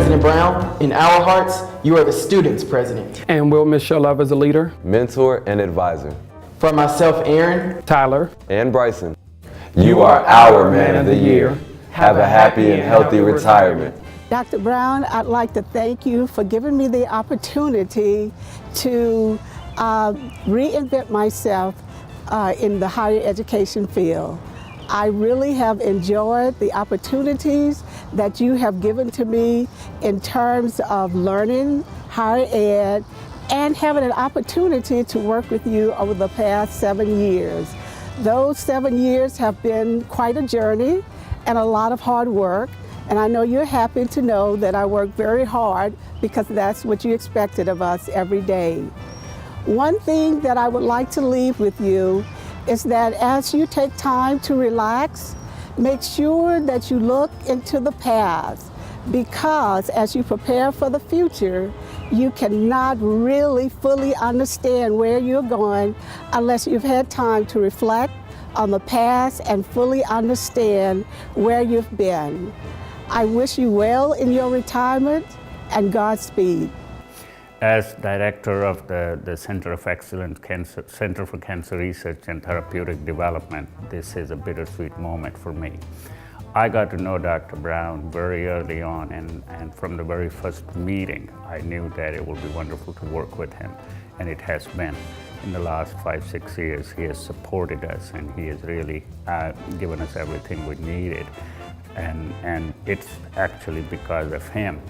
President Brown, in our hearts, you are the students' president. And we'll miss your love as a leader, mentor, and advisor. For myself, Aaron, Tyler, and Bryson, you are our Man of the Year. Have a happy and healthy retirement. Dr. Brown, I'd like to thank you for giving me the opportunity to reinvent myself in the higher education field. I really have enjoyed the opportunities that you have given to me in terms of learning higher ed and having an opportunity to work with you over the past 7 years. Those 7 years have been quite a journey and a lot of hard work, and I know you're happy to know that I work very hard because that's what you expected of us every day. One thing that I would like to leave with you is that as you take time to relax, make sure that you look into the past, because as you prepare for the future, you cannot really fully understand where you're going unless you've had time to reflect on the past and fully understand where you've been. I wish you well in your retirement and Godspeed. As director of the Center of Excellence Center for Cancer Research and Therapeutic Development, this is a bittersweet moment for me. I got to know Dr. Brown very early on, and from the very first meeting, I knew that it would be wonderful to work with him, and it has been. In the last 5-6 years, he has supported us, and he has really given us everything we needed. And it's actually because of him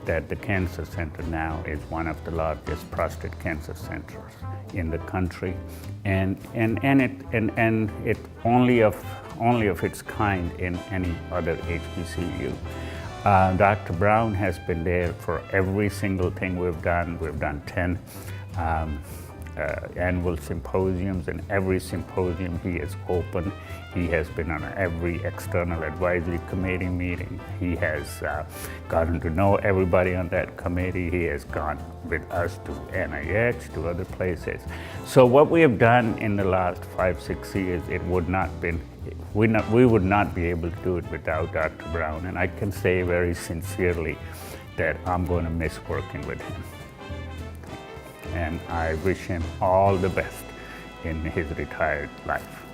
that the Cancer Center now is one of the largest prostate cancer centers in the country, and it only of its kind in any other HBCU. Dr. Brown has been there for every single thing we've done. We've done 10 annual symposiums, and every symposium he is open. He has been on every external advisory committee meeting. He has gotten to know everybody on that committee. He has gone with us to NIH, to other places. So what we have done in the last 5-6 years, we would not be able to do it without Dr. Brown. And I can say very sincerely that I'm going to miss working with him. And I wish him all the best in his retired life.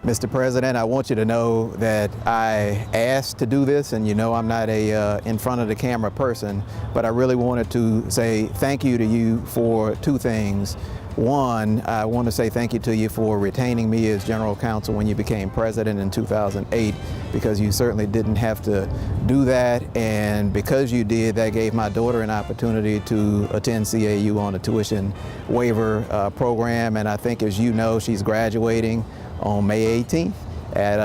Mr. President, I want you to know that I asked to do this, and you know I'm not a in front of the camera person, but I really wanted to say thank you to you for two things. One, I want to say thank you to you for retaining me as general counsel when you became president in 2008, because you certainly didn't have to do that, and because you did, that gave my daughter an opportunity to attend CAU on a tuition waiver program, and I think, as you know, she's graduating on May 18th at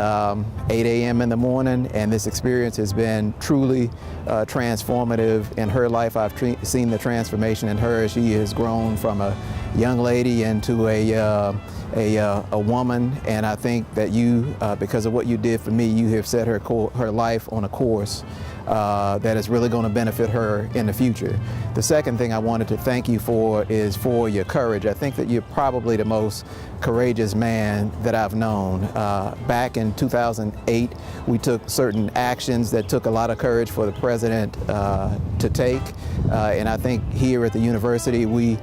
8 a.m. in the morning, and this experience has been truly transformative in her life. I've seen the transformation in her as she has grown from a young lady into a woman, and I think that you, because of what you did for me, you have set her life on a course that is really going to benefit her in the future. The second thing I wanted to thank you for is for your courage. I think that you're probably the most courageous man that I've known. Back in 2008, we took certain actions that took a lot of courage for the president to take, and I think here at the university we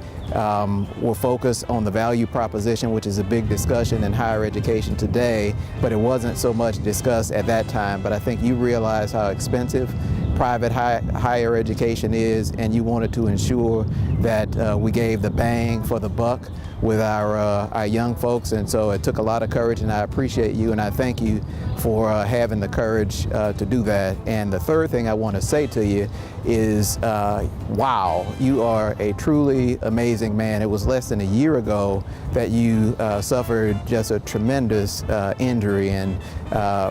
were focused on the value proposition, which is a big discussion in higher education today, but it wasn't so much discussed at that time. But I think you realize how expensive private higher education is, and you wanted to ensure that we gave the bang for the buck with our young folks, and so it took a lot of courage, and I appreciate you and I thank you for having the courage to do that. And the third thing I want to say to you is, wow, you are a truly amazing man. It was less than a year ago that you suffered just a tremendous injury, and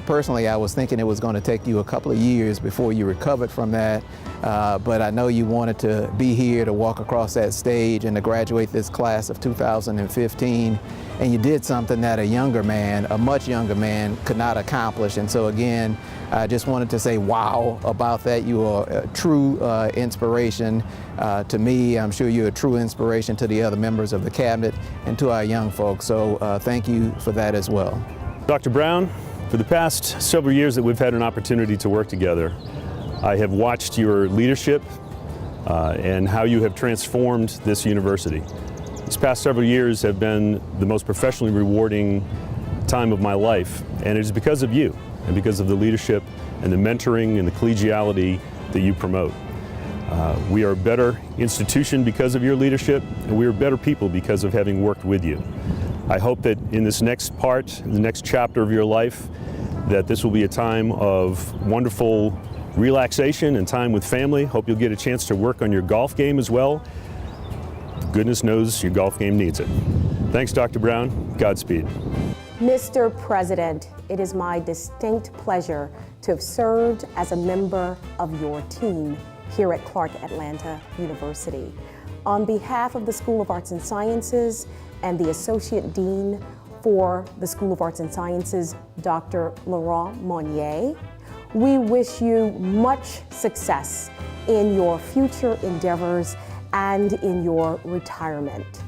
personally I was thinking it was going to take you a couple of years before you recovered from that, but I know you wanted to be here to walk across that stage and to graduate this class of 2015, and you did something that a younger man, a much younger man, could not accomplish. And so again, I just wanted to say wow about that. You are a true inspiration to me. I'm sure you're a true inspiration to the other members of the cabinet and to our young folks. So thank you for that as well. Dr. Brown, for the past several years that we've had an opportunity to work together, I have watched your leadership and how you have transformed this university. These past several years have been the most professionally rewarding time of my life, and it is because of you and because of the leadership and the mentoring and the collegiality that you promote. We are a better institution because of your leadership, and we are better people because of having worked with you. I hope that in this next part, in the next chapter of your life, that this will be a time of wonderful relaxation and time with family. Hope you'll get a chance to work on your golf game as well. Goodness knows your golf game needs it. Thanks, Dr. Brown. Godspeed. Mr. President, it is my distinct pleasure to have served as a member of your team here at Clark Atlanta University. On behalf of the School of Arts and Sciences and the Associate Dean for the School of Arts and Sciences, Dr. Laurent Monnier, we wish you much success in your future endeavors and in your retirement.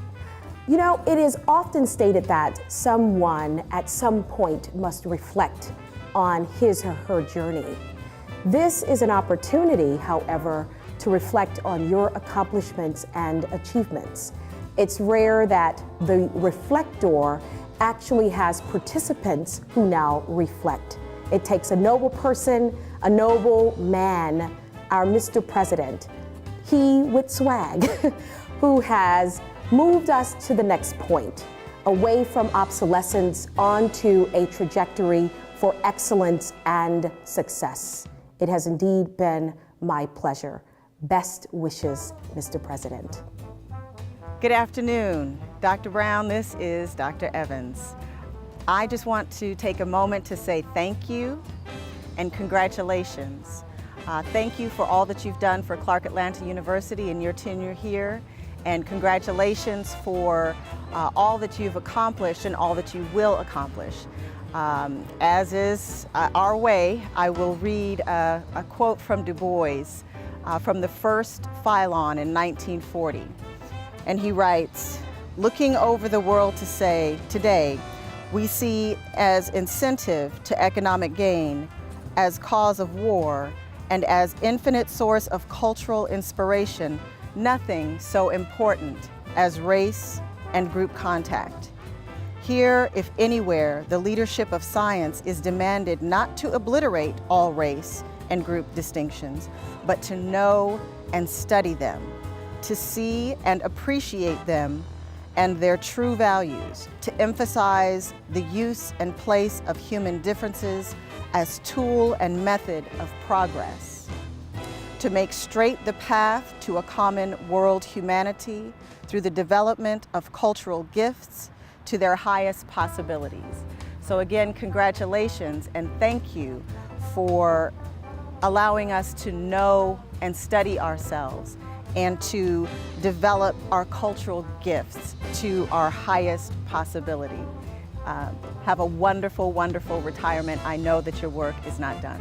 You know, it is often stated that someone at some point must reflect on his or her journey. This is an opportunity, however, to reflect on your accomplishments and achievements. It's rare that the reflector actually has participants who now reflect. It takes a noble person, a noble man, our Mr. President, he with swag, who has moved us to the next point, away from obsolescence onto a trajectory for excellence and success. It has indeed been my pleasure. Best wishes, Mr. President. Good afternoon, Dr. Brown. This is Dr. Evans. I just want to take a moment to say thank you and congratulations. Thank you for all that you've done for Clark Atlanta University in your tenure here, and congratulations for all that you've accomplished and all that you will accomplish. As is our way, I will read a quote from Du Bois from the first Philon in 1940. And he writes, "Looking over the world to say, today, we see as incentive to economic gain, as cause of war, and as infinite source of cultural inspiration, nothing so important as race and group contact. Here, if anywhere, the leadership of science is demanded not to obliterate all race and group distinctions, but to know and study them, to see and appreciate them and their true values, to emphasize the use and place of human differences as tool and method of progress, to make straight the path to a common world humanity through the development of cultural gifts to their highest possibilities." So again, congratulations and thank you for allowing us to know and study ourselves and to develop our cultural gifts to our highest possibility. Have a wonderful, wonderful retirement. I know that your work is not done.